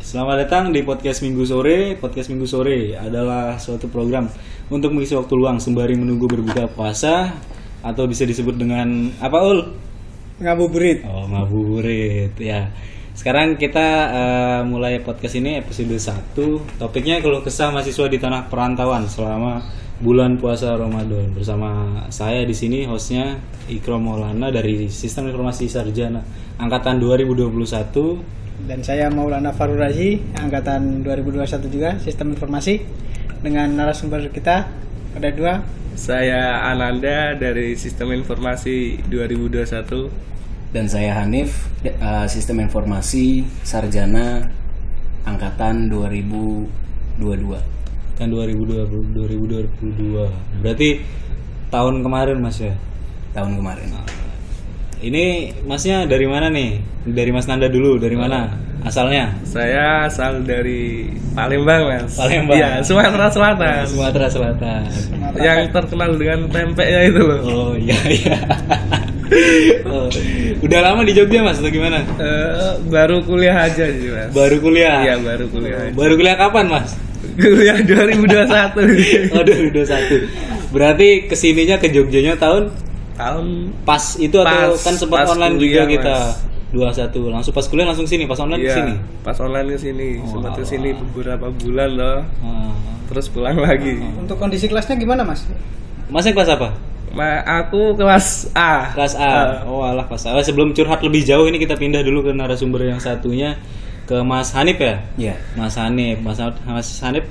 Selamat datang di Podcast Minggu Sore. Podcast Minggu Sore adalah suatu program untuk mengisi waktu luang sembari menunggu berbuka puasa, atau bisa disebut dengan apa, Ul? Ngabuburit. Oh, ngabuburit ya. Sekarang kita mulai podcast ini episode 1. Topiknya keluh kesah mahasiswa di tanah perantauan selama bulan puasa Ramadan. Bersama saya di sini hostnya Ikram Maulana dari Sistem Informasi Sarjana angkatan 2021. Dan saya Maulana Farul Razi, angkatan 2021 juga, Sistem Informasi. Dengan narasumber kita ada dua. Saya Ananda dari Sistem Informasi 2021. Dan saya Hanif, Sistem Informasi Sarjana angkatan 2022. Kan 2022. Berarti tahun kemarin Mas ya? Tahun kemarin. Ini Masnya dari mana nih? Dari Mas Nanda dulu, dari mana asalnya? Saya asal dari Palembang, Mas. Palembang. Iya, Sumatera Selatan. Sumatera Selatan. Yang terkenal dengan pempeknya itu loh. Oh iya. Oh. Udah lama di Jogja Mas atau gimana? Baru kuliah aja sih, Mas. Baru kuliah? Iya, baru kuliah aja. Baru kuliah kapan Mas? Kuliah 2021. Oh 2021. Berarti kesininya ke Jogjanya tahun pas itu atau kan sempat online kuliah, juga kita Mas. 21 langsung pas kuliah langsung sini pas online Iya, kesini. pas online ke sini. Sempat ke sini beberapa bulan loh. Ah. Terus pulang lagi. Untuk kondisi kelasnya gimana, Mas? Masnya kelas apa? Aku kelas A. Kelas A. Oh alah kelas A. Sebelum curhat lebih jauh ini kita pindah dulu ke narasumber yang satunya, ke Mas Hanif ya? Iya. Mas Hanif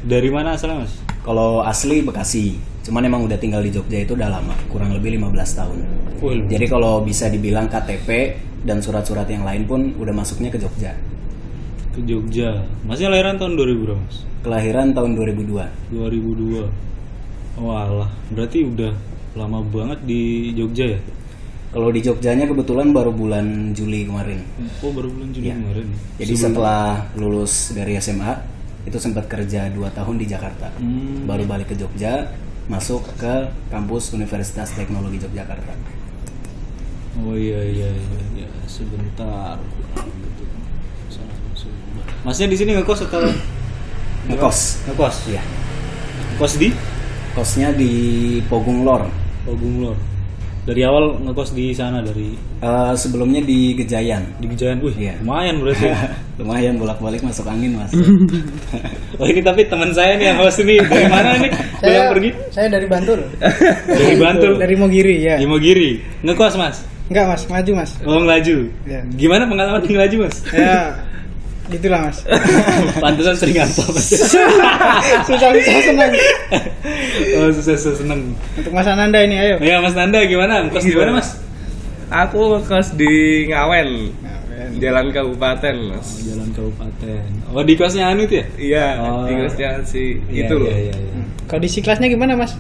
dari mana asalnya Mas? Kalau asli Bekasi, cuman emang udah tinggal di Jogja itu udah lama, kurang lebih 15 tahun. Full. Jadi kalau bisa dibilang KTP dan surat-surat yang lain pun udah masuknya ke Jogja. Ke Jogja. Masnya lahiran tahun 2000 berapa Mas? Kelahiran tahun 2002. 2002. Oh alah, berarti udah lama banget di Jogja ya? Kalau di Jogjanya kebetulan baru bulan Juli kemarin. Oh baru bulan Juli Iya. kemarin. Jadi setelah lulus dari SMA itu sempat kerja 2 tahun di Jakarta. Baru balik ke Jogja, masuk ke kampus Universitas Teknologi Yogyakarta. Oh iya sebentar. Masnya di sini ngekos atau Ngekos. ngekos? Iya. Ngekos di Kosnya di Pogung Lor. Pogung Lor. Dari awal ngekos di sana dari Sebelumnya di Gejayan. di Gejayan. Wih, Iya. lumayan berarti. Lumayan bolak-balik masuk angin, Mas. Oh ini tapi teman saya nih yang host ini dari mana nih? Pulang pergi? Saya dari Bantul. Dari Bantul. Dari Mogiri ya. Di Mogiri. Ngekos Mas? Enggak, Mas, maju, Mas. Oh ngelaju. Ya. Gimana pengalaman ngelaju Mas? Ya, gitulah, Mas. Pantesan sering apa Mas? Susah senang. Oh susah seneng. Untuk Mas Ananda ini, ayo. Ya Mas Nanda gimana? Ngekos di mana Mas? Aku ngekos di Ngawen, Jalan Kabupaten, Mas. Oh, Jalan Kabupaten. Oh di kosnya Anu itu ya? Iya, Oh. di kelasnya si Iya, itu loh. Iya. Kondisi kelasnya gimana, Mas?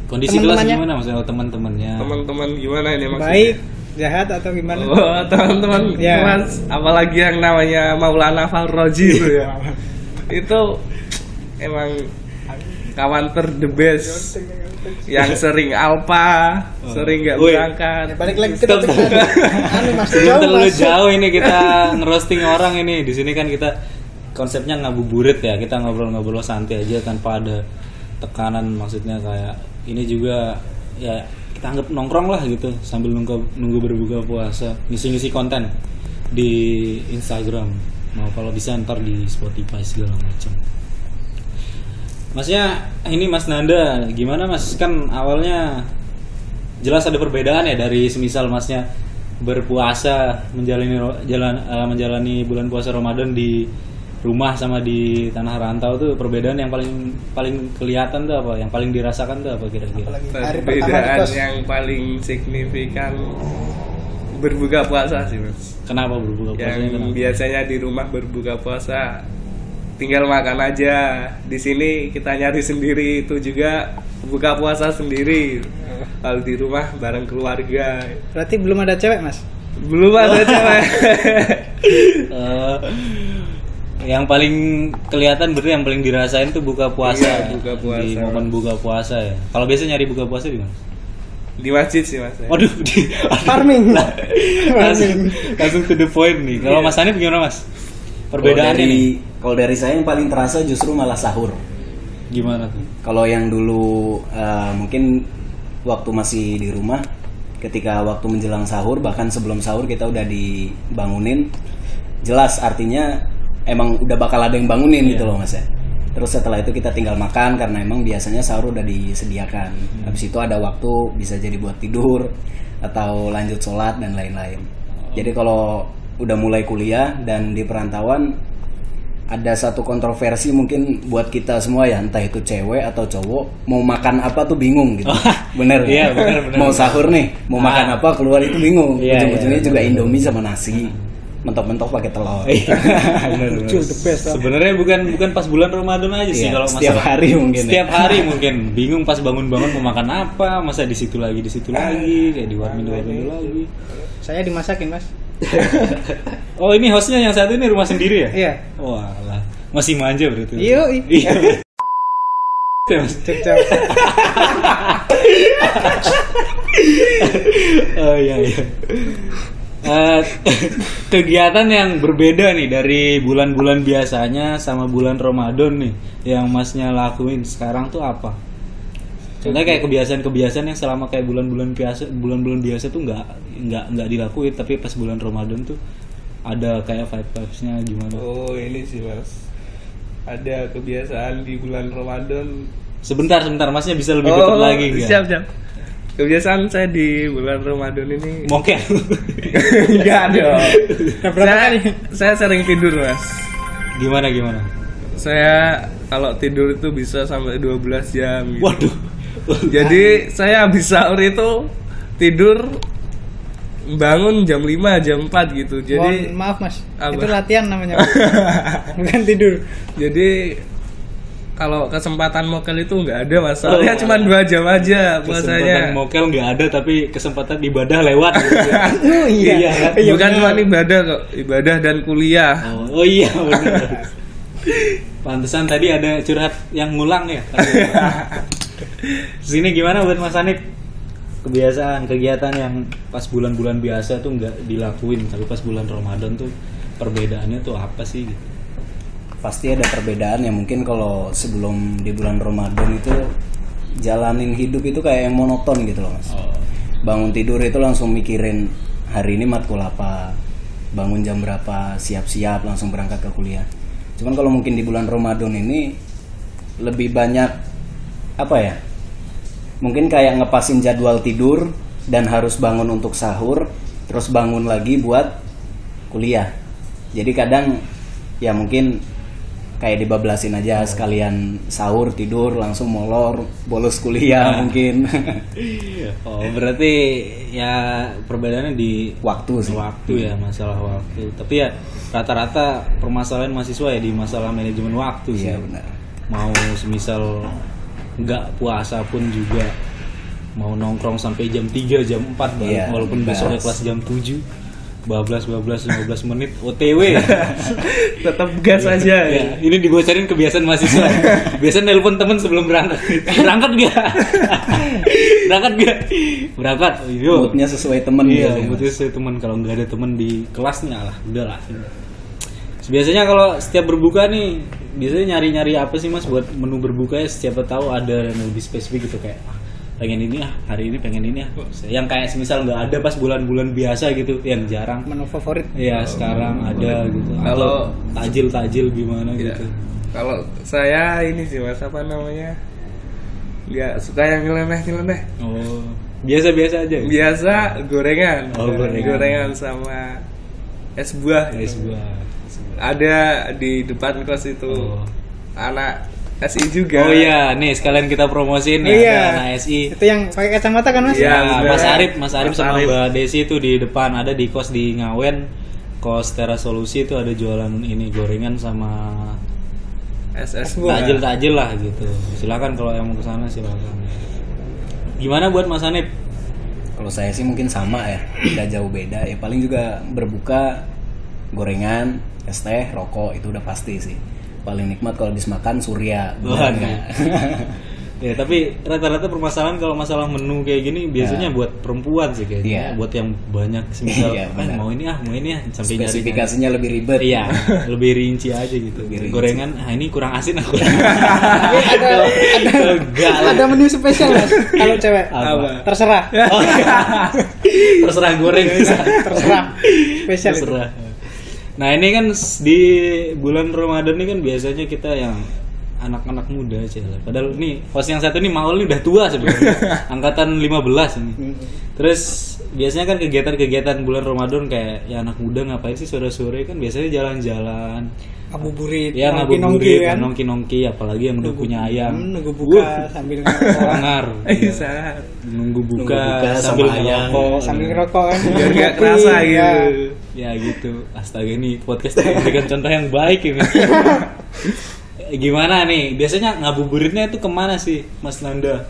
Kondisi kelas Teman-temannya? gimana Mas? Oh, teman-temannya. Teman-teman gimana ini maksudnya? Baik, jahat atau gimana? Oh, teman-teman Ya. kelas, apalagi yang namanya Maulana Farroji itu ya. Itu emang kawan the best. Yang sering alpa, sering nggak Woi. berangkat. Balik lagi ke Stop. topik tadi. Anu, Mas, Belum jauh, terlalu Mas. jauh ini kita ngerosting orang ini. Di sini kan kita konsepnya ngabuburit ya. Kita ngobrol-ngobrol santai aja tanpa ada tekanan, maksudnya kayak ini juga ya kita anggap nongkrong lah gitu sambil nunggu berbuka puasa, ngisi-ngisi konten di Instagram. Mau kalau bisa ntar di Spotify segala macam. Masnya ini Mas Nanda gimana Mas? Kan awalnya jelas ada perbedaan ya dari semisal Masnya berpuasa menjalani bulan puasa Ramadan di rumah sama di tanah rantau tuh, perbedaan yang paling kelihatan tuh apa? Yang paling dirasakan tuh apa kira-kira? Apalagi hari pertama di Perbedaan kos. yang paling signifikan berbuka puasa sih, Mas. Kenapa berbuka puasanya? Yang Kenapa? biasanya di rumah berbuka puasa tinggal makan aja. Di sini kita nyari sendiri, itu juga buka puasa sendiri. Kalau di rumah bareng keluarga. Berarti belum ada cewek, Mas? Belum ada cewek. Yang paling kelihatan berarti yang paling dirasain tuh buka puasa. Iya, buka puasa. Di momen buka puasa ya. Kalau biasa nyari buka puasa di mana? Di masjid sih, Mas. Waduh, Farming. langsung to the point nih. Kalau Mas Hanif gimana Mas? Perbedaannya nih. Kalau dari saya yang paling terasa justru malah sahur. Gimana tuh? Kalau yang dulu mungkin waktu masih di rumah, ketika waktu menjelang sahur, bahkan sebelum sahur kita udah dibangunin, jelas artinya emang udah bakal ada yang bangunin gitu loh Mas ya. Terus setelah itu kita tinggal makan karena emang biasanya sahur udah disediakan. Habis itu ada waktu bisa jadi buat tidur atau lanjut sholat dan lain-lain. Jadi kalau udah mulai kuliah dan di perantauan, ada satu kontroversi mungkin buat kita semua ya, entah itu cewek atau cowok, mau makan apa tuh bingung gitu. Bener Iya, ya? bener. Mau sahur nih, mau makan apa, keluar itu bingung. Iya, Ujung-ujungnya iya, juga Indomie sama nasi, mentok-mentok pakai telur. Bener. Lucu, the best lah. Sebenarnya bukan pas bulan Ramadan aja sih Iya, kalau setiap masalah. hari mungkin. Setiap hari mungkin bingung pas bangun-bangun mau makan apa, masa di situ lagi kayak di warmin lagi. Saya dimasakin, Mas. Oh, ini hostnya yang satu ini rumah sendiri ya? Iya. Walah, masih manja berarti. Iya. Iya. Mas. Cek. Oh iya. Kegiatan yang berbeda nih dari bulan-bulan biasanya sama bulan Ramadan nih yang Masnya lakuin sekarang tuh apa? Contohnya kayak kebiasaan-kebiasaan yang selama kayak bulan-bulan biasa tuh nggak dilakuin, tapi pas bulan Ramadan tuh ada kayak vibes-nya gimana? Oh ini sih Mas, ada kebiasaan di bulan Ramadan. Sebentar, Masnya bisa lebih dekat lagi nggak? Siap. Kebiasaan saya di bulan Ramadan ini Mokel. enggak dong. Berapa kali? Saya sering tidur Mas. Gimana? Saya kalau tidur itu bisa sampai 12 jam gitu. Waduh. Jadi saya habis sahur itu tidur, bangun jam 5, jam 4 gitu. Jadi Maaf Mas, apa? itu latihan namanya. Bukan tidur. Jadi kalau kesempatan mokel itu nggak ada Mas. Soalnya cuma 2 jam aja Kesempatan puasanya. mokel nggak ada, tapi kesempatan ibadah lewat. Oh iya. kan? Iya, Bukan benar. cuma ibadah kok, ibadah dan kuliah. Oh iya benar. Pantesan tadi ada curhat yang ngulang ya. Sini gimana buat Mas Hanif? Kebiasaan kegiatan yang pas bulan-bulan biasa tuh nggak dilakuin, tapi pas bulan Ramadan tuh perbedaannya tuh apa sih? Pasti ada perbedaan ya, mungkin kalau sebelum di bulan Ramadan itu jalanin hidup itu kayak yang monoton gitu loh Mas. Oh. Bangun tidur itu langsung mikirin hari ini matkul apa, bangun jam berapa, siap-siap langsung berangkat ke kuliah. Cuman kalau mungkin di bulan Ramadan ini lebih banyak apa ya, mungkin kayak ngepasin jadwal tidur dan harus bangun untuk sahur, terus bangun lagi buat kuliah. Jadi kadang ya mungkin kayak dibablasin aja, sekalian sahur tidur langsung molor bolos kuliah mungkin. Oh berarti ya perbedaannya di Waktu sih. Waktu ya, masalah waktu. Tapi ya rata-rata permasalahan mahasiswa ya di masalah manajemen waktu sih. Iya benar. Mau semisal nggak puasa pun juga mau nongkrong sampai jam 3, jam 4 balik, Iya, walaupun bebas. besoknya kelas jam 7 bablas 15 menit OTW. Tetap gas aja. Ya, ini dibocorin kebiasaan mahasiswa. Biasanya nelpon temen sebelum berangkat. Berangkat gak? Berangkat. Yo. Moodnya sesuai temen Iya, gitu ya, Mas. moodnya sesuai temen. Kalau nggak ada temen di kelasnya lah, udahlah. Biasanya kalau setiap berbuka nih, biasanya nyari-nyari apa sih Mas buat menu berbuka ya? Siapa tahu ada yang lebih spesifik gitu kayak pengen ini hari ini pengen ini yang kayak semisal nggak ada pas bulan-bulan biasa gitu, yang jarang. Menu favorit. Iya sekarang ada gitu. Kalau- Atau tajil gimana Iya. gitu. Kalau saya ini sih Mas, apa namanya? Nggak suka yang nyeleneh. Oh biasa-biasa aja. Biasa gorengan. Oh, gorengan. Gorengan sama es buah. Es buah. Ada di depan kos itu. Oh. Anak SI juga. Oh iya, nih sekalian kita promosiin ya Iya. ada anak SI. Itu yang pakai kacamata kan Mas? Iya. Ya, bener. Mas Arif sama Arif. Mbak Desi itu di depan, ada di kos di Ngawen, kos Teras Solusi itu ada jualan ini gorengan sama SS tajil lah gitu. Silakan kalau yang mau ke sana silakan. Gimana buat Mas Hanif? Kalau saya sih mungkin sama ya, nggak jauh beda ya, paling juga berbuka gorengan, es teh, rokok itu udah pasti sih. Paling nikmat kalau habis makan surya. Waduh. Enggak. Ya tapi rata-rata permasalahan kalau masalah menu kayak gini biasanya buat perempuan sih kayaknya. Iya. Buat yang banyak semisal Iya, benar. mau ini sampai nyari. Spesifikasinya lebih ribet. Iya, lebih rinci aja gitu. Lebih rinci. Gorengan, ini kurang asin aku. Tapi Enggak lah. ada menu spesial Mas kalau cewek. Apa? Terserah. Oh, iya. Terserah goreng bisa. Terserah. Spesial itu. Terserah. Nah ini kan di bulan Ramadan ini kan biasanya kita yang anak-anak muda aja lah. Padahal nih host yang satu nih Maul nih udah tua sebenarnya. Angkatan 15 ini. Terus biasanya kan kegiatan-kegiatan bulan Ramadan kayak ya anak muda ngapain sih sore-sore kan biasanya jalan-jalan. Ngabuburit, Ya nongki-nongki ngabuburit, kan. nongki-nongki apalagi yang udah punya ayam. Nunggu buka sambil ngerokok. Sangar. Iya. Sangat. Nunggu buka Nunggu buka sambil sama ayam. ngerokok. Sambil ngerokok kan. Biar nggak Ngopi, kerasa ya. gitu. Ya gitu. Astaga ini podcast memberikan contoh yang baik ini. Gimana nih? Biasanya ngabuburitnya itu kemana sih, Mas Nanda?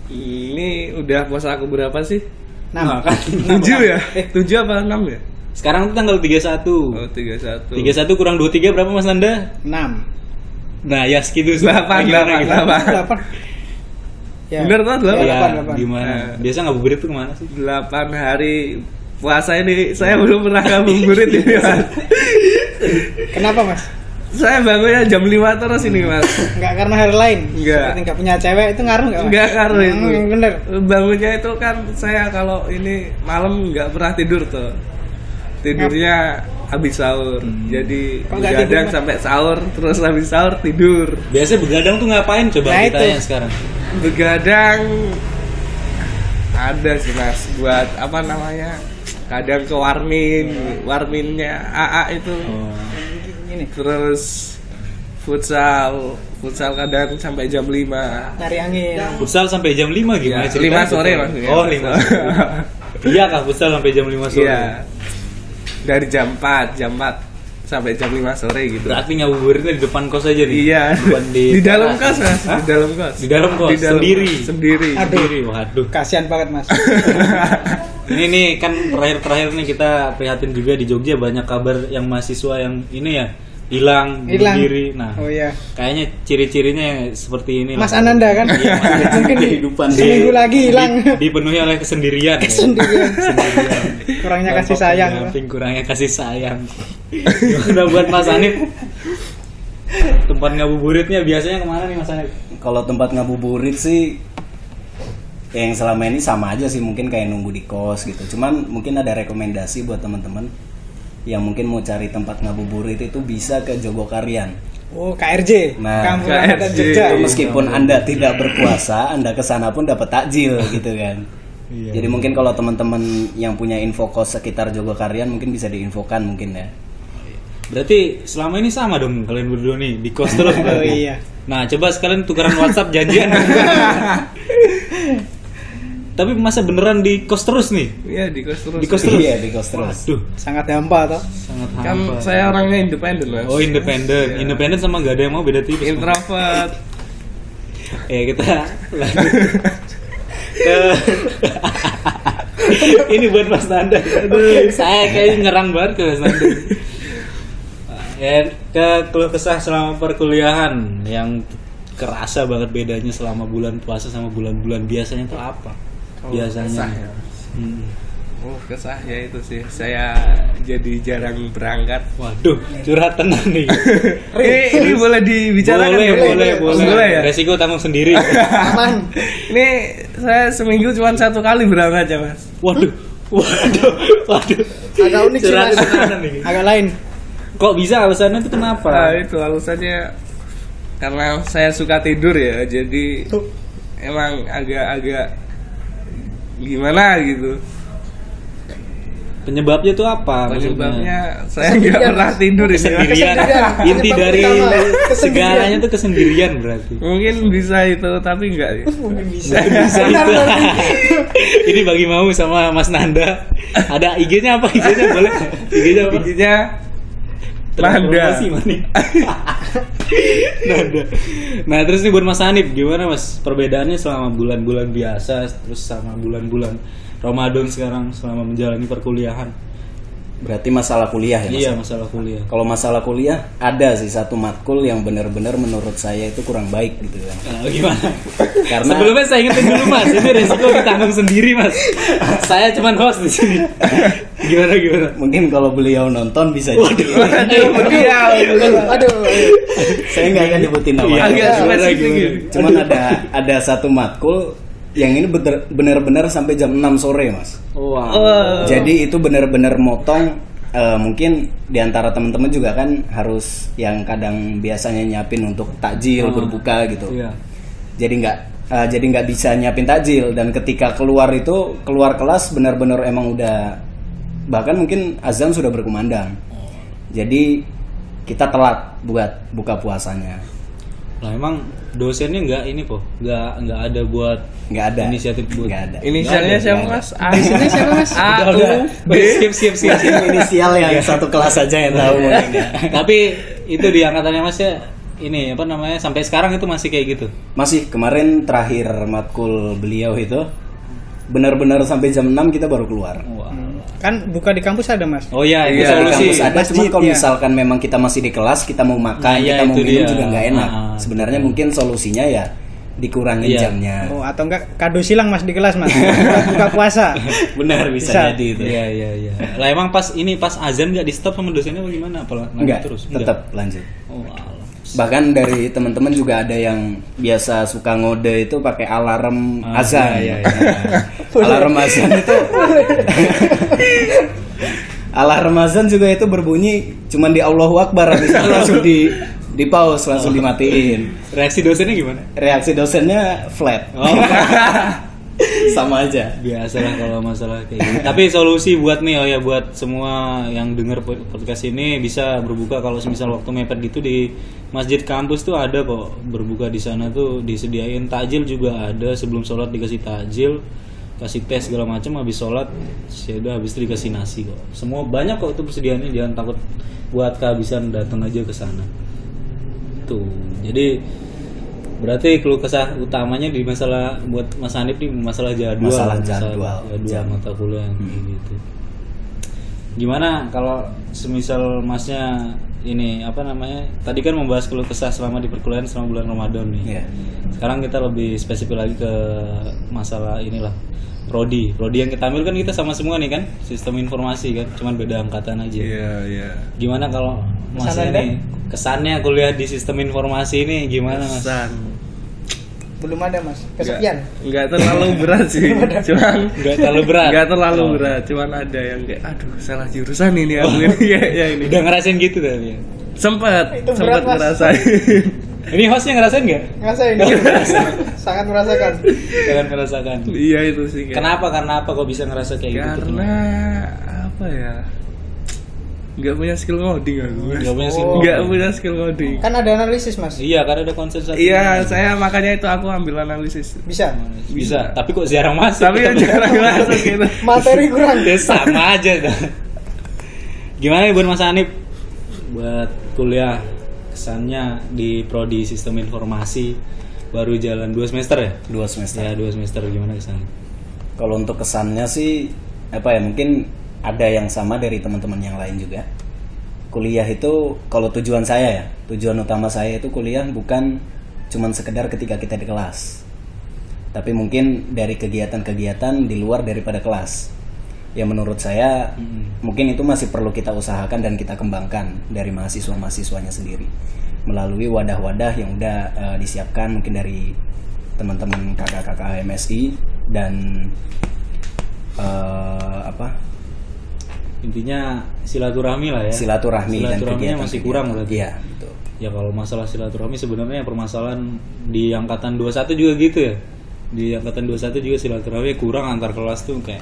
Ini udah puasa aku berapa sih? Nah, kan 7 ya? 7 apa 6 ya? sekarang tuh tanggal 31. Oh 31. 31 kurang 23 berapa Mas Nanda? 6. Nah, ya segitu. 8. Gimana? 8. Ya. Bener kan 8? Ya, 8. gimana? Biasa ngabuburit tuh kemana sih? 8 hari puasa ini saya belum pernah ngabuburit ini Mas. Kenapa Mas? Saya bangunnya jam 5 terus ini Mas. Enggak karena hari lain. Enggak. Seperti enggak punya cewek itu ngaruh enggak Mas? Enggak ngaruh itu. Bener. Bangunnya itu kan saya kalau ini malam nggak pernah tidur tuh. Tidurnya habis sahur. Jadi Kok nggak begadang tidur, Mas? sampai sahur, terus habis sahur tidur. Biasanya begadang tuh ngapain coba Nah, kita itu. yang sekarang? Begadang ada sih Mas buat apa namanya? Kadang ke warminnya AA itu. Oh. Gini, Terus futsal kadang sampai jam 5. nyari angin. Futsal sampai jam 5 gimana Ya, ceritanya? 5 sore futsal? maksudnya. Oh, 5 sore. Iya kah futsal sampai jam 5 sore? Iya. Dari jam 4 sampai jam 5 sore gitu. Berarti ngabuburitnya di depan kos aja nih. Iya. Bukan Di dalam teras. kos Mas, Hah? di dalam kos. Di dalam kos, sendiri. Sendiri. Aduh. Sendiri. Waduh. Kasihan banget Mas. Ini nih kan terakhir nih kita prihatin juga di Jogja banyak kabar yang mahasiswa yang ini ya hilang bunuh Hilang. diri. Nah, Oh iya. kayaknya ciri-cirinya seperti ini. Mas lah. Ananda kan? Iya, Mas. Mungkin Kehidupan. seminggu lagi hilang. Dipenuhi oleh kesendirian. Sendirian. Kesendirian. Kurangnya kasih Tanpa sayang. pendamping, kurangnya kasih sayang. Gimana buat Mas Anip? Tempat ngabuburitnya biasanya kemana nih Mas Anip? Kalau tempat ngabuburit sih yang selama ini sama aja sih, mungkin kayak nunggu di kos gitu. Cuman mungkin ada rekomendasi buat teman-teman yang mungkin mau cari tempat ngabuburit itu bisa ke Jogokarian. Oh, KRJ. Nah, Kampung Ramadan KRJ. Jogja. Meskipun Anda tidak berpuasa, Anda ke sana pun dapat takjil gitu kan. Iya. Jadi mungkin kalau teman-teman yang punya info kos sekitar Jogokarian mungkin bisa diinfokan mungkin ya. Berarti selama ini sama dong kalian berdua nih di kos terus. Oh iya. Nah, coba sekalian tukeran WhatsApp janjian. Tapi masa beneran di kos terus nih? Iya, di kos terus. Di kos terus? Iya, di kos terus. Waduh, Sangat hampa toh. sangat Kan hampa. saya orangnya independen Mas. Oh, independen. Iya. Independen sama gak ada yang mau beda tipis. Introvert. Kita lanjut ke ini buat Mas Nanda. Aduh, saya kayak nyerang banget ke Mas Nanda. Ya, ke keluh kesah selama perkuliahan yang kerasa banget bedanya selama bulan puasa sama bulan-bulan biasanya itu apa? Biasanya. Kesah ya. Hmm. Oh, kesah ya itu sih. Saya jadi jarang berangkat. Waduh, curhat tenang nih. Ini boleh dibicarakan boleh, ya? boleh. ya? Resiko tanggung sendiri. Aman. Ini saya seminggu cuma 1 kali berangkat ya Mas. Waduh. Agak unik sih Curhat Mas. tenang nih. Agak lain. Kok bisa alasannya itu kenapa? Nah, itu alasannya karena saya suka tidur ya, jadi emang agak-agak gimana gitu. Penyebabnya itu apa? Penyebabnya saya nggak pernah tidur ini. Kesendirian. Kesendirian. Inti Penyebab dari utama. Kesendirian. segalanya itu kesendirian berarti. Mungkin bisa itu, tapi enggak ya. Mungkin bisa. Bisa Benar, itu. berarti. Ini bagi mau sama Mas Nanda. Ada IG-nya apa? IG-nya boleh? IG-nya apa? Intinya Nanda. Promosi, Mani. Nanda. Nah, terus nih buat Mas Hanif, gimana Mas perbedaannya selama bulan-bulan biasa terus sama bulan-bulan Ramadan sekarang selama menjalani perkuliahan? Berarti masalah kuliah ya Mas? Iya, masalah kuliah. Kalau masalah kuliah ada sih satu matkul yang benar-benar menurut saya itu kurang baik gitu kan. Gimana? Karena Sebelumnya saya ingetin dulu Mas, ini resiko ditanggung sendiri Mas. Saya cuman host di sini. Gimana? mungkin kalau beliau nonton bisa jadi. Aduh. Saya nggak akan nyebutin namanya. Agak spesifik. Cuman ada satu matkul yang ini benar-benar sampai jam 6 sore Mas. Wow. Jadi itu benar-benar motong. Mungkin diantara teman-teman juga kan harus yang kadang biasanya nyiapin untuk takjil berbuka gitu. Iya. Jadi nggak bisa nyiapin takjil, dan ketika keluar kelas benar-benar emang udah, bahkan mungkin azan sudah berkumandang. Jadi kita telat buat buka puasanya. Lah emang dosennya nggak ada buat Nggak ada inisiatif buat. nggak ada. Inisialnya Nggak siapa ada. Mas? Inisialnya siapa, Mas? Udah. Siap. Mungkin inisial yang satu kelas aja yang tahu mungkin ya. Tapi itu di angkatannya Mas ya, ini apa namanya, sampai sekarang itu masih kayak gitu. Masih kemarin terakhir matkul beliau itu benar-benar sampai jam 6 kita baru keluar. Kan buka di kampus ada, Mas. Oh iya, itu Iya, Di solusi. kampus ada, cuma Masjid, kalau ya. misalkan memang kita masih di kelas, kita mau makan, Nah, iya, kita mau itu minum dia. juga nggak enak. Ah, Sebenarnya mungkin solusinya ya dikurangin Iya. jamnya. Oh, atau enggak kado silang Mas di kelas, Mas. Buka puasa. Benar Bisa. bisa jadi itu. Iya. Lah emang pas azan nggak di stop sama dosennya bagaimana? Apa lanjut Enggak, terus? tetap lanjut. Oh, alah. Bahkan dari teman-teman juga ada yang biasa suka ngode itu pakai alarm azan. iya. Alarm azan itu alarm azan juga itu berbunyi cuman di Allahu Akbar, habis itu langsung di pause, langsung dimatiin. Reaksi dosennya gimana? Reaksi dosennya flat. Oh. Sama aja. Biasa lah kalau masalah kayak gitu. Tapi solusi buat nih, buat semua yang denger podcast ini bisa berbuka kalau semisal waktu mepet gitu di masjid kampus tuh ada kok berbuka di sana tuh, disediain takjil juga ada, sebelum sholat dikasih takjil, kasih teh segala macam, habis sholat sudah habis itu dikasih nasi kok. Semua banyak kok itu persediaannya, jangan takut buat kehabisan, datang aja ke sana. Tuh. Jadi berarti keluh kesah utamanya di masalah buat Mas Hanif nih masalah jadwal, Masalah jadwal. jam mata kuliah yang kayak gitu. Gimana kalau semisal Masnya ini apa namanya? Tadi kan membahas keluh kesah selama di perkuliahan selama bulan Ramadan nih. Iya. Sekarang kita lebih spesifik lagi ke masalah inilah. Prodi yang kita ambil kan kita sama semua nih kan, sistem informasi kan, cuman beda angkatan aja. Iya. Gimana kalau Mas Kesan ini kesannya kuliah di sistem informasi ini gimana Mas? Kesan. Belum ada, Mas. Kesepian. Enggak terlalu berat sih. Cuman Enggak terlalu berat. Enggak terlalu Oh. berat, cuman ada yang kayak aduh salah jurusan ini aku ini. Ya ini. Udah ngerasain gitu tadi ya? Itu berat, Sempet Mas. ngerasain. Ini hostnya ngerasain nggak? Ngerasain. Sangat merasakan. Jangan ngerasakan. Iya itu sih. kayak- Kenapa kok bisa ngerasa kayak gitu? Karena apa ya? Nggak punya skill ngoding aku. Nggak punya skill Nggak ngoding. punya skill ngoding. Kan ada analisis, Mas. Iya, karena ada konsen satu. Iya, saya makanya itu aku ambil analisis. Bisa. Bisa, tapi kok jarang masuk. Tapi yang jarang masuk gitu. Materi kurang. Ya sama aja dah. Gimana nih buat Mas Hanif buat kuliah, kesannya di prodi sistem informasi baru jalan 2 semester ya? 2 semester. Ya 2 semester, gimana kesannya? Kalau untuk kesannya sih apa ya, mungkin ada yang sama dari teman-teman yang lain juga. Kuliah itu kalau tujuan saya ya, tujuan utama saya itu kuliah bukan cuman sekedar ketika kita di kelas, tapi mungkin dari kegiatan-kegiatan di luar daripada kelas. Ya menurut saya mungkin itu masih perlu kita usahakan dan kita kembangkan dari mahasiswa-mahasiswanya sendiri melalui wadah-wadah yang udah disiapkan mungkin dari teman-teman kakak-kakak MSI dan Intinya silaturahmi lah ya. silaturahmi dan Silaturahminya kegiatan masih kurang berarti. Iya, betul. Ya kalau masalah silaturahmi sebenarnya permasalahan di angkatan 21 juga gitu ya. Di angkatan 21 juga silaturahmi kurang antar kelas tuh kayak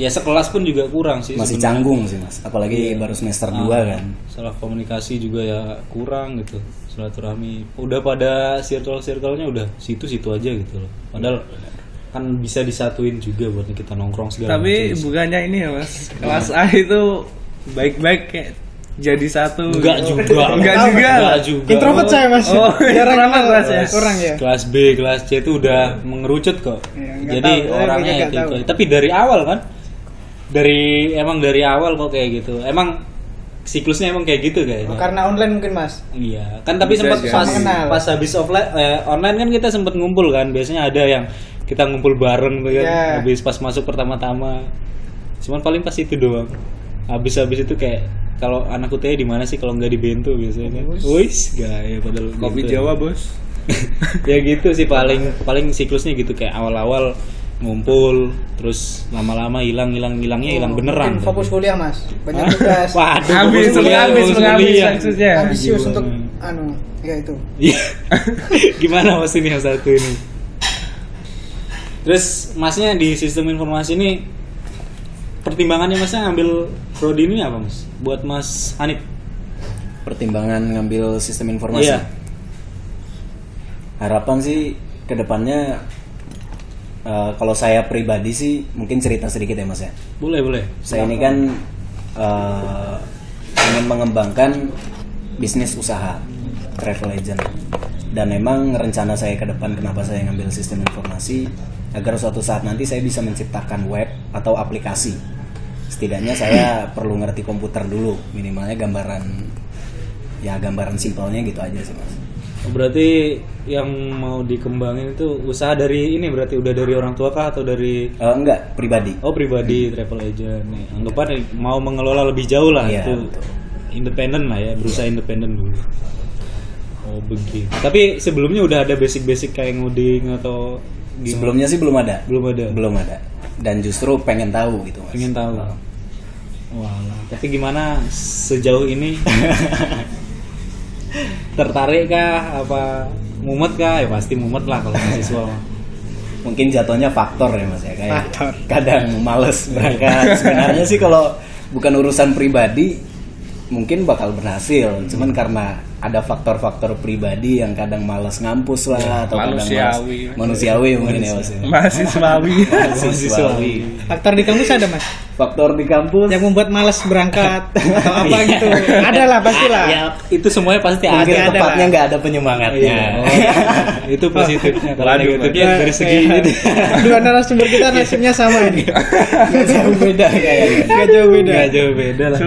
ya sekelas pun juga kurang sih. Masih sebenarnya. canggung sih Mas, apalagi baru semester 2 kan. Salah komunikasi juga ya kurang gitu. Silaturahmi udah pada circle-circle-nya udah situ-situ aja gitu loh. Padahal kan bisa disatuin juga buat kita nongkrong segala Tapi macam. bukannya ini ya Mas, kelas A itu baik-baik kayak jadi satu. Enggak juga. Enggak juga. Enggak juga. Introvert saya, Mas. Oh, Jarang introvert, kenal, Mas, ya. kurang ya. Kelas B, kelas C itu udah mengerucut kok. Iya, nggak Jadi tahu, saya orangnya nggak tahu. tapi dari awal kan emang dari awal kok kayak gitu. Emang siklusnya emang kayak gitu kayaknya. Karena online mungkin Mas. Iya, kan tapi Bisa sempat jadi. pas habis offline online kan kita sempat ngumpul kan. Biasanya ada yang kita ngumpul bareng tuh kan. Iya. Habis pas masuk pertama-tama. Cuman paling pas itu doang. Habis itu kayak kalau anak UTI di mana sih kalau nggak di Bento biasanya kan. Wis, gaya padahal Kopi gitu. Jawa, Bos. Ya gitu sih paling siklusnya gitu kayak awal-awal ngumpul terus lama-lama hilangnya hilang beneran. Mungkin fokus kuliah Mas. Banyak tugas. Waduh, Habis kuliah. maksudnya. Ambisius Gimana? untuk ya itu. Iya. Gimana mas ini yang satu ini? Terus masnya di sistem informasi ini pertimbangannya masnya ngambil prodi ini apa mas? Buat Mas Hanif? Pertimbangan ngambil sistem informasi. Iya. Harapan sih kedepannya kalau saya pribadi sih mungkin cerita sedikit ya Mas ya. Boleh. Saya ini kan ingin mengembangkan bisnis usaha travel agent, dan memang rencana saya ke depan kenapa saya ngambil sistem informasi agar suatu saat nanti saya bisa menciptakan web atau aplikasi. Setidaknya saya perlu ngerti komputer dulu, minimalnya gambaran simpelnya gitu aja sih Mas. Berarti yang mau dikembangin itu usaha dari ini berarti udah dari orang tua kah atau dari Enggak, pribadi. Oh pribadi travel agent nih. Anggapan mau mengelola lebih jauh lah Iya, itu. betul. Independen lah ya, berusaha independen dulu. Oh begitu. Tapi sebelumnya udah ada basic-basic kayak ngoding atau gimana? Sebelumnya sih belum ada. Belum ada. Dan justru pengen tahu gitu Mas. Pengen tahu. Wah, tapi gimana sejauh ini? Tertarik kah apa mumet kah? Ya pasti mumet lah kalau mahasiswa. Mungkin jatuhnya faktor ya Mas ya, kayak Faktor. kadang males berangkat. Sebenarnya sih kalau bukan urusan pribadi mungkin bakal berhasil, cuman karena ada faktor-faktor pribadi yang kadang males ngampus lah atau kadang manusiawi mungkin ya Mas. Mahasiswawi. Mahasiswawi. Faktor di kampus ada Mas Faktor di kampus yang membuat malas berangkat atau apa gitu. Ada lah pastilah. Ya, itu semuanya pasti mungkin ada. tepatnya nggak ada penyemangatnya. Itu positifnya. Kalau Waduh, negatifnya dari segi ini. Dua narasumber kita nasibnya sama ini. Nggak jauh beda kayaknya. Gak jauh beda. Nggak jauh beda lah.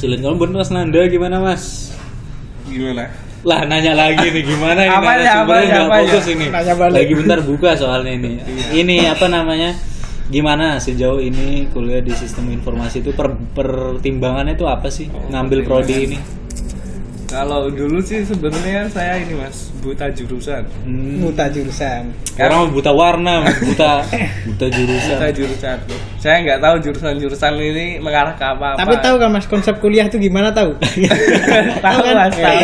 Sulit. Kalau buat Mas Nanda gimana Mas? Gimana? Lah nanya lagi nih gimana ini Apanya, narasumbernya nggak apanya? fokus ini. Nanya balik. Lagi bentar buka soalnya ini. Ini apa namanya? Gimana sejauh ini kuliah di sistem informasi itu pertimbangannya itu apa sih ngambil prodi ini? Kalau dulu sih sebenarnya saya ini Mas, buta jurusan. Buta jurusan. Orang buta warna, buta jurusan. Buta jurusan. Saya nggak tahu jurusan ini mengarah ke apa-apa. Tapi tahu kan Mas konsep kuliah itu gimana tahu? tahu kan? Mas, tahu.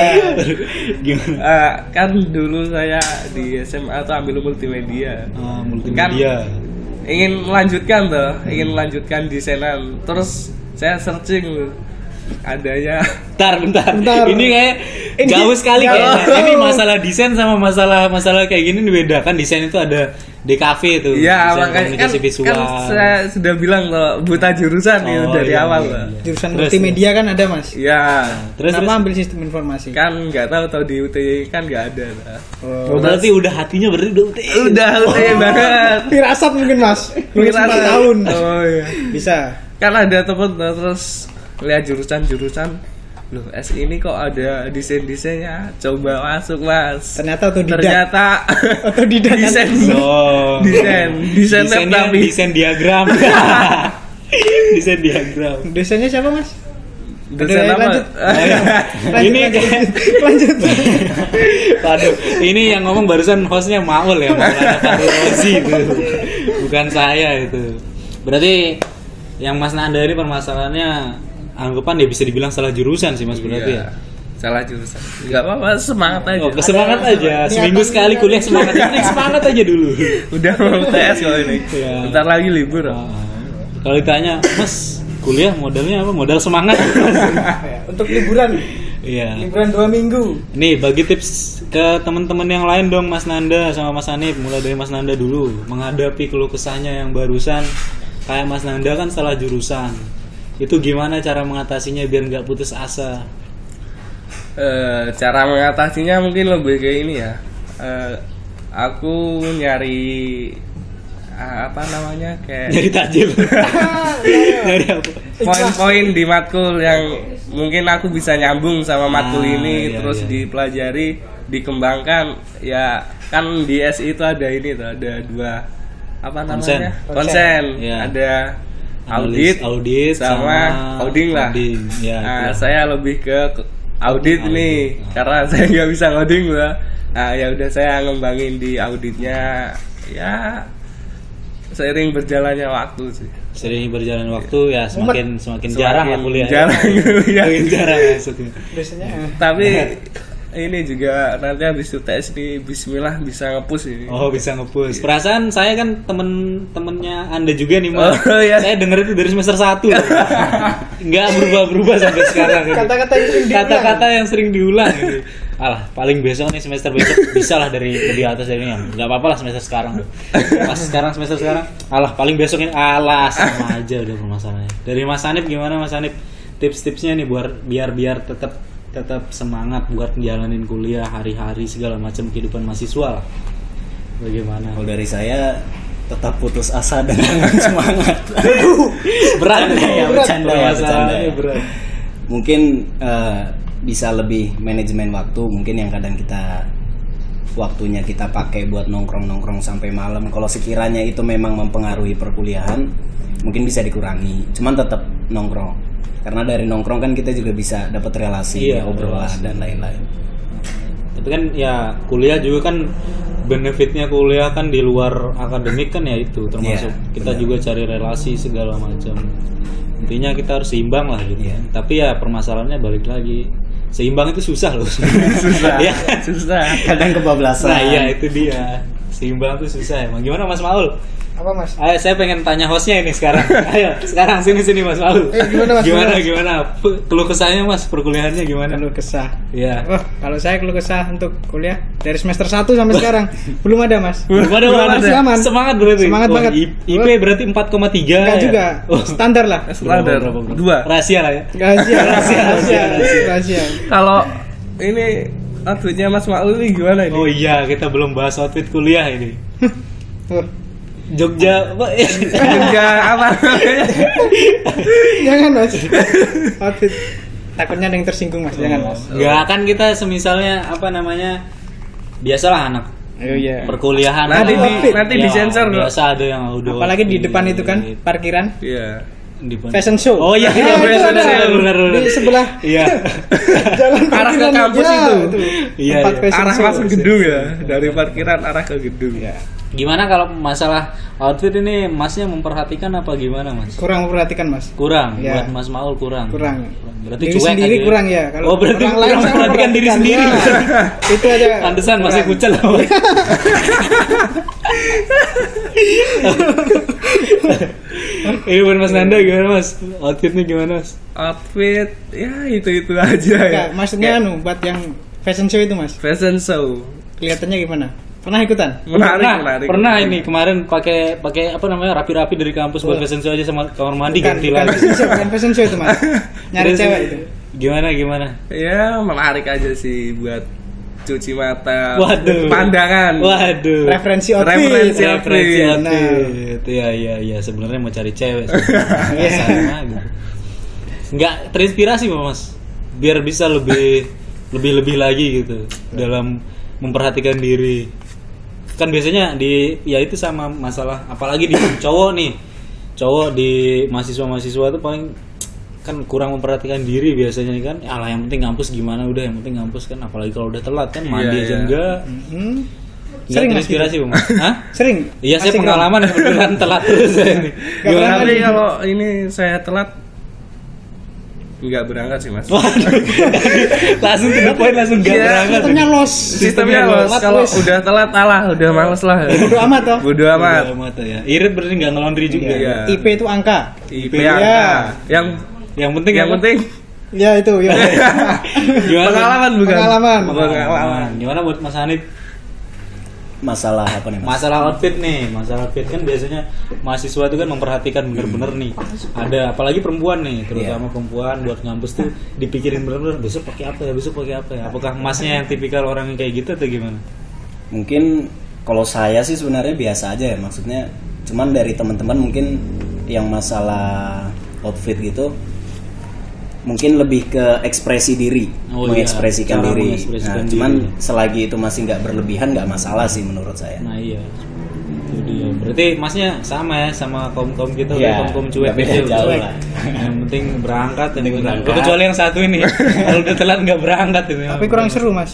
Gimana? Kan dulu saya di SMA tuh ambil multimedia. Multimedia. Ingin melanjutkan desainan. Terus saya searching adanya. Bentar. Ini kayak jauh sekali kayaknya. Ini masalah desain sama masalah kayak gini beda kan. Desain itu ada DKV itu. Iya, desain makanya komunikasi visual. kan saya sudah bilang loh buta jurusan nih dari iya, awal. iya, Loh. iya. Jurusan Terus, multimedia kan ada Mas. Iya. Terus Kenapa ambil sistem informasi? Kan nggak tahu di UTY kan nggak ada. Oh, berarti udah hatinya berarti udah Udah UTY banget. Firasat mungkin Mas. Mungkin 4 Firasat. tahun. Oh iya. Bisa. Kan ada temen terus lihat jurusan loh ini kok ada desainnya, coba masuk Mas. Ternyata otodidak. Otodidak desain desainnya tapi desain diagram. Desain diagram. Desainnya siapa Mas? desain Udah, apa? lanjut. Ini lanjut. Waduh, ini yang ngomong barusan hostnya Maul ya, Maulana Fahru Rozi itu. Bukan saya itu. Berarti yang Mas Nanda ini permasalahannya anggapan ya bisa dibilang salah jurusan sih Mas berarti Iya, ya. salah jurusan. Enggak apa-apa, semangat aja. Oh, semangat aja. Seminggu sekali kuliah semangat. Yang semangat aja dulu. Udah mau UTS kalau ini. Iya. Bentar lagi libur. Kalau ditanya, Mas, kuliah modalnya apa? Modal semangat. Untuk liburan. Iya. Liburan 2 minggu. Nih, bagi tips ke teman-teman yang lain dong, Mas Nanda sama Mas Hanif. Mulai dari Mas Nanda dulu menghadapi keluh kesahnya yang barusan. Kayak Mas Nanda kan salah jurusan. Itu gimana cara mengatasinya biar nggak putus asa? Cara mengatasinya mungkin lebih kayak ini ya. Aku nyari apa namanya kayak Jadi tajil. Jadi apa? poin-poin di matkul yang mungkin aku bisa nyambung sama matkul ini, iya, terus iya. dipelajari, dikembangkan. Ya kan di SI itu ada ini tuh, ada 2 apa namanya? Konsen. Iya. Ada Audit sama coding lah. Ya, Nah, itu. saya lebih ke audit nih, karena saya nggak bisa ngoding lah. Nah, ya udah saya ngembangin di auditnya. Ya seiring berjalannya waktu sih. Sering berjalan waktu ya semakin jarang lah kuliah. Jarang kuliah. Semakin jarang maksudnya. Biasanya Tapi ini juga nanti habis UTS nih bismillah bisa nge-push ini. Oh bisa nge-push. Perasaan saya kan temennya Anda juga nih Mas. Oh, iya. Saya denger itu dari semester 1. Nggak berubah-berubah sampai sekarang. Gitu. kata-kata yang sering diulang. Kata-kata yang sering diulang gitu. Alah paling besok nih semester besok bisa lah dari lebih atas dari ini. Nggak apa-apa lah semester sekarang. Pas semester sekarang. Alah paling besok ini alah sama aja udah permasalahannya. Dari Mas Hanif gimana Mas Hanif? Tips-tipsnya nih biar tetap semangat buat jalanin kuliah hari-hari segala macam kehidupan mahasiswa lah. Bagaimana? Kalau dari saya tetap putus asa dan jangan semangat. Berat ya, bercanda ya. berat. Mungkin bisa lebih manajemen waktu, mungkin yang kadang waktunya kita pakai buat nongkrong sampai malam. Kalau sekiranya itu memang mempengaruhi perkuliahan, mungkin bisa dikurangi. Cuman tetap nongkrong. Karena dari nongkrong kan kita juga bisa dapat relasi, obrolan dan lain-lain. Tapi kan ya kuliah juga kan benefitnya kuliah kan di luar akademik kan ya itu termasuk kita juga cari relasi segala macam. Intinya kita harus seimbang lah gitu. Tapi ya permasalahannya balik lagi seimbang itu susah loh. Susah. Ya. Susah. Kadang kebablasan. Nah iya itu dia. Seimbang itu susah emang. Gimana Mas Maul? apa Mas? Ayo saya pengen tanya hostnya ini sekarang. Ayo sekarang sini Mas Maul. Gimana Mas? Gimana? Keluh kesahnya Mas perkuliahannya gimana? Keluh kesah. Iya. Oh, kalau saya keluh kesah untuk kuliah dari semester 1 sampai sekarang belum ada Mas. Belum ada. Masih aman. Semangat berarti. Semangat banget. IP berarti 4,3 Enggak ya? juga. Standar lah. Standar. Berapa? 2. Rahasia lah ya. Rahasia. Kalau ini outfitnya Mas Maul ini gimana ini? Oh iya, kita belum bahas outfit kuliah ini. Oh, Jogja, apa? Enggak apa? jangan Mas. Outfit. Takutnya ada yang tersinggung Mas, jangan Mas. Enggak kan kita semisalnya apa namanya? Biasalah anak Oh iya. perkuliahan. Nanti lah. nanti disensor kok. Biasa ada yang udah. Apalagi di depan itu kan parkiran Iya. fashion show. Oh iya, Ya, itu fashion ada. show, benar. Di sebelah Iya. jalan Arah ke parkiran, kampus ya, itu. Iya, Tempat iya. fashion Arah show. masuk gedung ya. Dari parkiran arah ke gedung. Ya. Gimana kalau masalah outfit ini Masnya memperhatikan apa gimana Mas? Kurang memperhatikan Mas. Kurang, Ya. buat Mas Maul kurang. Kurang. Berarti Diri cuek sendiri aja. kurang ya. Oh, berarti orang kurang saya memperhatikan diri sendiri. Ya. Itu aja. Pantesan masih kurang. kucel. Buat Mas Nanda gimana Mas? Outfitnya gimana Mas? Outfit ya itu aja ya. Enggak, maksudnya buat yang fashion show itu Mas. Fashion show. Kelihatannya gimana? Pernah ikutan? Menarik. Pernah ini kemarin pakai apa namanya rapi-rapi dari kampus buat fashion show aja sama kamar mandi Bukan, ganti bukan lagi. fashion show, bukan fashion show itu Mas. Nyari Terus, cewek itu. Gimana? Ya menarik aja sih buat cuci mata. Waduh. Pandangan. Waduh. Referensi outfit. Referensi Referensi Nah. outfit. Iya sebenarnya mau cari cewek. Sama gitu. Nggak terinspirasi Mas. Biar bisa lebih lagi gitu dalam memperhatikan diri. Kan biasanya ya itu sama masalah apalagi di cowok di mahasiswa tuh paling kan kurang memperhatikan diri biasanya nih kan. Alah yang penting ngampus gimana udah yang penting ngampus kan apalagi kalau udah telat kan mandi aja enggak. Nggak Sering Mas terinspirasi gitu? Mas. Hah? Sering. Iya saya Asik, pengalaman kebetulan telat terus saya ini. Gak pernah Tapi lagi. kalau ini saya telat nggak berangkat sih Mas. Waduh. Langsung to the point langsung enggak Iya, berangkat. Sistemnya los. Sistemnya los. Telat Kalau wes. udah telat alah, udah males lah. Bodo amat toh. Bodo amat. Bodo amat ya. Irit berarti enggak ngelondri juga. Iya. IP itu angka. IP Iya. angka. Yang penting Yang apa? penting Ya itu. Ya. Gimana? pengalaman bukan? Pengalaman. Pengalaman. Gimana buat Mas Hanif? Masalah apa nih Mas? Masalah outfit kan biasanya mahasiswa itu kan memperhatikan bener-bener nih. Ada apalagi perempuan nih, terutama perempuan buat ngampus tuh dipikirin bener-bener besok pakai apa ya? Apakah Masnya yang tipikal orang yang kayak gitu atau gimana? Mungkin kalau saya sih sebenarnya biasa aja ya, maksudnya Cuman dari teman-teman mungkin yang masalah outfit gitu mungkin lebih ke ekspresi diri, mengekspresikan cara diri. mengekspresikan Nah, cuman diri. selagi itu masih nggak berlebihan nggak masalah sih menurut saya. Nah iya, itu dia. Berarti masnya sama ya sama kaum kita, Iya, kaum cuek nggak beda gitu. jauh Cuek. lah. Yang penting berangkat, Penting berangkat. Kecuali yang satu ini, kalau udah telat nggak berangkat ini. Tapi kurang seru mas.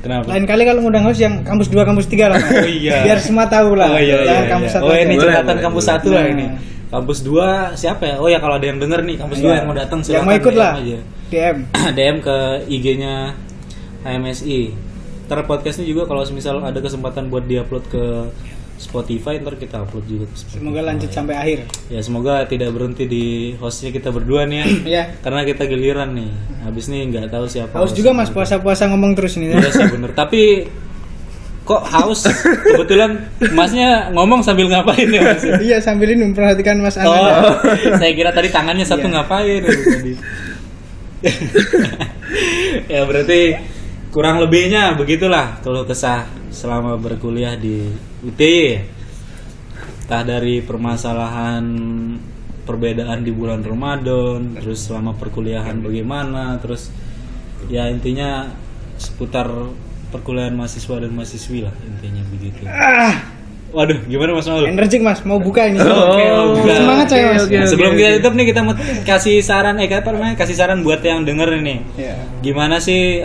Kenapa? Lain kali kalau ngundang host yang kampus 2, kampus 3 lah mas. Oh iya. Biar semua tahu lah. Oh iya, Jangan iya, kampus iya. 1 Oh ini Boleh, jembatan boleh, kampus boleh. 1 lah Nah. ini. Kampus 2 siapa ya? Oh ya kalau ada yang denger nih kampus 2 Iya. yang mau datang Yang silakan mau ikut DM lah. aja. DM. DM ke IG-nya HMSI. Ntar podcast ini juga kalau misal ada kesempatan buat diupload ke Spotify, ntar kita upload juga ke Spotify. Semoga lanjut sampai akhir. Ya semoga tidak berhenti di hostnya kita berdua nih ya. Iya. Karena kita giliran nih. Habis nih nggak tahu siapa. Haus juga mas, puasa-puasa ngomong terus nih. Iya sih bener. Tapi kok haus? Kebetulan masnya ngomong sambil ngapain ya mas? Iya sambil ini memperhatikan mas Oh, Ananda. saya kira tadi tangannya satu Iya. ngapain ya, tadi. Ya berarti kurang lebihnya begitulah kalau kesah selama berkuliah di UTY. Entah dari permasalahan perbedaan di bulan Ramadan, terus selama perkuliahan bagaimana, terus ya intinya seputar perkuliahan mahasiswa dan mahasiswi lah intinya begitu. Waduh, gimana Mas Maul? Energik mas, mau buka ini. Oke, mau buka. Semangat saya mas. Oke, Sebelum oke, kita oke. tutup nih kita mau kasih saran kasih saran buat yang denger ini. Iya. Gimana sih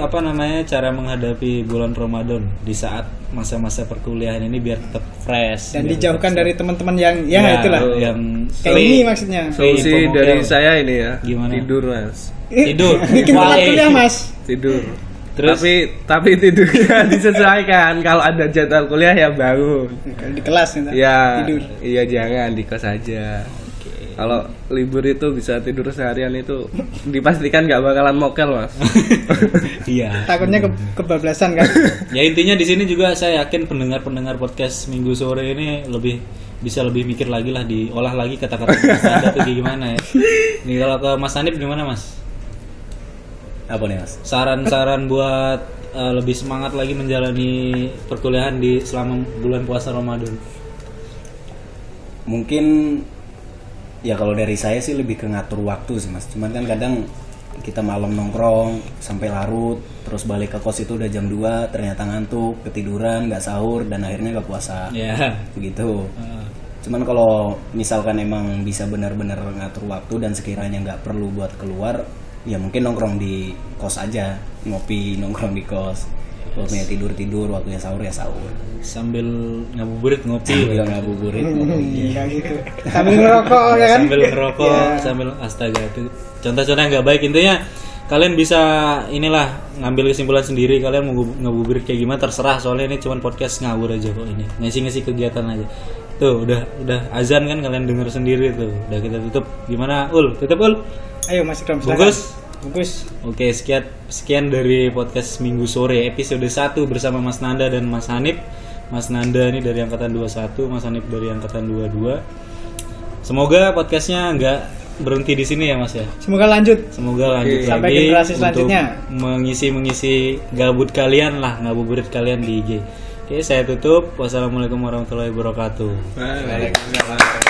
cara menghadapi bulan Ramadan di saat masa-masa perkuliahan ini biar tetap fresh Dan biar dijauhkan tetap dari teman-teman yang ya itulah. yang Kayak ini maksudnya. Solusi Info dari mokel. saya ini ya. Gimana? Tidur mas. Tidur. Bikin telat Wah, kuliah mas. Tidur. Terus? Tapi tidurnya disesuaikan. Kalau ada jadwal kuliah ya bangun. Di kelas nih. Ya, Tidur. iya jangan di kos aja. Kalau libur itu bisa tidur seharian itu dipastikan nggak bakalan mokel mas. Iya. Takutnya kebablasan kan. Ya intinya di sini juga saya yakin pendengar podcast Minggu Sore ini bisa lebih mikir lagi lah, diolah lagi kata-kata Mas Anda tuh gimana ya. Nih kalau ke Mas Hanif gimana Mas? Apa nih mas? Saran-saran buat lebih semangat lagi menjalani perkuliahan di selama bulan puasa Ramadan. Mungkin ya kalau dari saya sih lebih ke ngatur waktu sih mas. Cuman kan kadang kita malam nongkrong sampai larut, terus balik ke kos itu udah jam 2, ternyata ngantuk, ketiduran, nggak sahur dan akhirnya nggak puasa. Ya. Begitu. Cuman kalau misalkan emang bisa benar-benar ngatur waktu dan sekiranya nggak perlu buat keluar, ya mungkin nongkrong di kos aja, ngopi nongkrong di kos. Waktunya tidur, waktunya sahur ya sahur. Sambil ngabuburit ngopi. Sambil ngabuburit ngopi. Iya gitu. Sambil ngerokok ya kan. Sambil ngerokok, Iya. sambil astaga itu contoh-contoh yang nggak baik. Intinya kalian bisa inilah ngambil kesimpulan sendiri, kalian mau ngabuburit kayak gimana terserah, soalnya ini cuma podcast ngawur aja kok ini. Ngisi-ngisi kegiatan aja. Tuh udah azan kan, kalian denger sendiri tuh. Udah kita tutup. Gimana Ul? Tutup Ul? Ayo Mas Ikram silakan. Bungkus? Bungkus. Oke, sekian dari podcast Minggu Sore episode 1 bersama Mas Nanda dan Mas Hanif. Mas Nanda ini dari angkatan 21, Mas Hanif dari angkatan 22. Semoga podcastnya nggak berhenti di sini ya Mas ya. Semoga lanjut. Semoga lanjut Sampai lagi generasi untuk selanjutnya. mengisi gabut kalian lah, ngabuburit kalian di IG. Oke, saya tutup. Wassalamualaikum warahmatullahi wabarakatuh. Waalaikumsalam.